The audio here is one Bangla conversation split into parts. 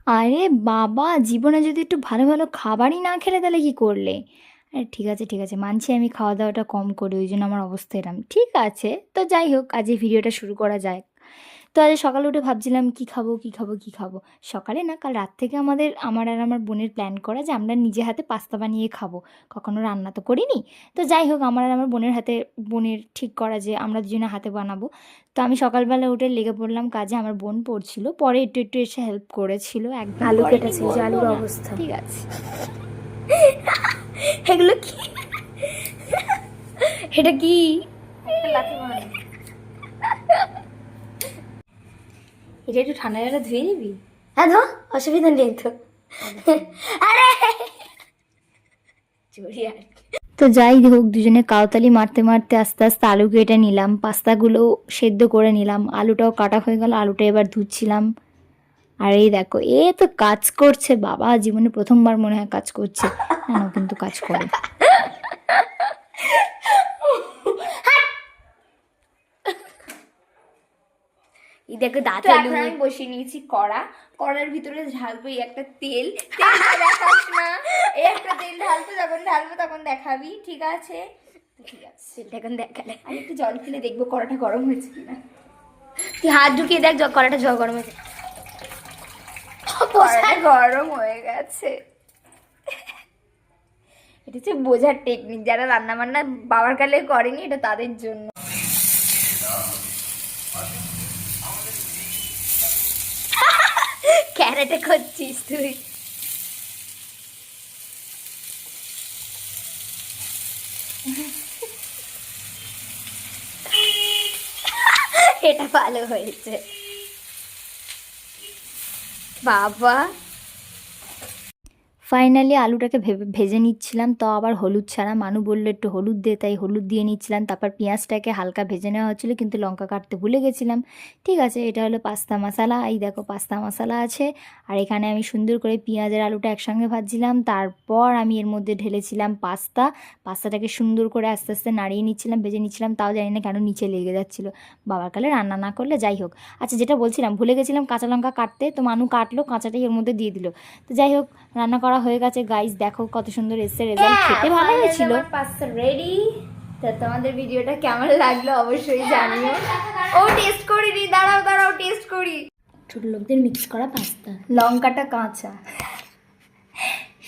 আরে বাবা, জীবনে যদি একটু ভালো ভালো খাবারই না খেলে তাহলে কি করলে? আরে ঠিক আছে ঠিক আছে, মানছি আমি খাওয়া দাওয়াটা কম করি, ওই জন্য আমার অবস্থা এরম। ঠিক আছে, তো যাই হোক, আজ এই ভিডিওটা শুরু করা যায়। তো আজ সকালে উঠে ভাবছিলাম কি খাবো কি খাবো কি খাবো। সকালে না, কাল রাত থেকে আমার আর আমার বোনের প্ল্যান করা যে আমরা নিজে হাতে পাস্তা বানিয়ে খাবো। কখনো রান্না তো করিনি। তো যাই হোক, আমার আর আমার বোনের ঠিক করা যে আমরা দুজনে হাতে বানাবো। তো আমি সকালবেলা উঠে লেগে পড়লাম কাজে। আমার বোন পড়ছিল, পরে একটু একটু এসে হেল্প করেছিল, একদম আলু করেনি কেটেছে, যে বলবো আলুর না। অবস্থা। ঠিক আছে। এগুলো কি? এটা কি? এটা একটু ঠান্ডা জলে ধুয়ে নিবি। হ্যাঁ ধো, অসুবিধা নেই তো। আরে চুরি আর কি। তো যাই হোক, দুজনে কাউতালি মারতে মারতে আস্তে আস্তে আলু কেটে নিলাম, পাস্তাগুলো সেদ্ধ করে নিলাম, আলুটাও কাটা হয়ে গেল, আলুটা এবার ধুচ্ছিলাম। আর এই দেখো, এ তো কাজ করছে বাবা, জীবনে প্রথমবার মনে হয় কাজ করছে। না না, ও কিন্তু কাজ করে। এই দেখো দাঁত তো এখন আমি বসিয়ে নিয়েছি কড়ার ভিতরে ঢালবো এই একটা তেল। তেলটা দেখাস না, এই একটা তেল ঢালবো, যখন ঢালবো তখন দেখাবি, ঠিক আছে? তো ঠিক আছে, এখন দেখালে আমি একটু জল ফেলে দেখবো কড়াটা গরম হয়েছে কিনা। তুই হাত ঢুকিয়ে দেখ, কড়াটা জল গরম হয়েছে। কড়াটা গরম হয়ে গেছে। এটা হচ্ছে বোঝার টেকনিক, যারা রান্না বান্না বাবার কালে করেনি, এটা তাদের জন্য। ক্যারেটে করছিস তুই? এটা ভালো হয়েছে বাবা। ফাইনালি আলুটাকে ভেজে নিচ্ছিলাম, তো আবার হলুদ ছাড়া। মানু বললো একটু হলুদ দে, তাই হলুদ দিয়ে নিচ্ছিলাম। তারপর পেঁয়াজটাকে হালকা ভেজে নেওয়া হচ্ছিলো, কিন্তু লঙ্কা কাটতে ভুলে গেছিলাম। ঠিক আছে, এটা হলো পাস্তা মশলা। এই দেখো পাস্তা মশলা আছে। আর এখানে আমি সুন্দর করে পেঁয়াজের আলুটা একসঙ্গে ভাজছিলাম। তারপর আমি এর মধ্যে ঢেলেছিলাম পাস্তাটাকে সুন্দর করে আস্তে আস্তে নাড়িয়ে নিচ্ছিলাম, ভেজে নিচ্ছিলাম। তাও জানি না কেন নিচে লেগে যাচ্ছিলো, বাবার কালে রান্না না করলে। যাই হোক, আচ্ছা যেটা বলছিলাম, ভুলে গেছিলাম কাঁচা লঙ্কা কাটতে, তো মানু কাটলো, কাঁচাটাই এর মধ্যে দিয়ে দিল। তো যাই হোক, রান্না করা হয়ে গেছে। গাইস দেখো কত সুন্দর এসছে রেজাল্ট, খেতে ভালো হয়েছিল। Pasta ready. তো তোমাদের ভিডিওটা কেমন লাগলো অবশ্যই জানিও। ও টেস্ট করিনি, দাঁড়াও দাঁড়াও টেস্ট করি। ছোট লোকদের মিক্স করা পাস্তা। লঙ্কাটা কাঁচা,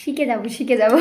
শিখে যাবো শিখে যাবো।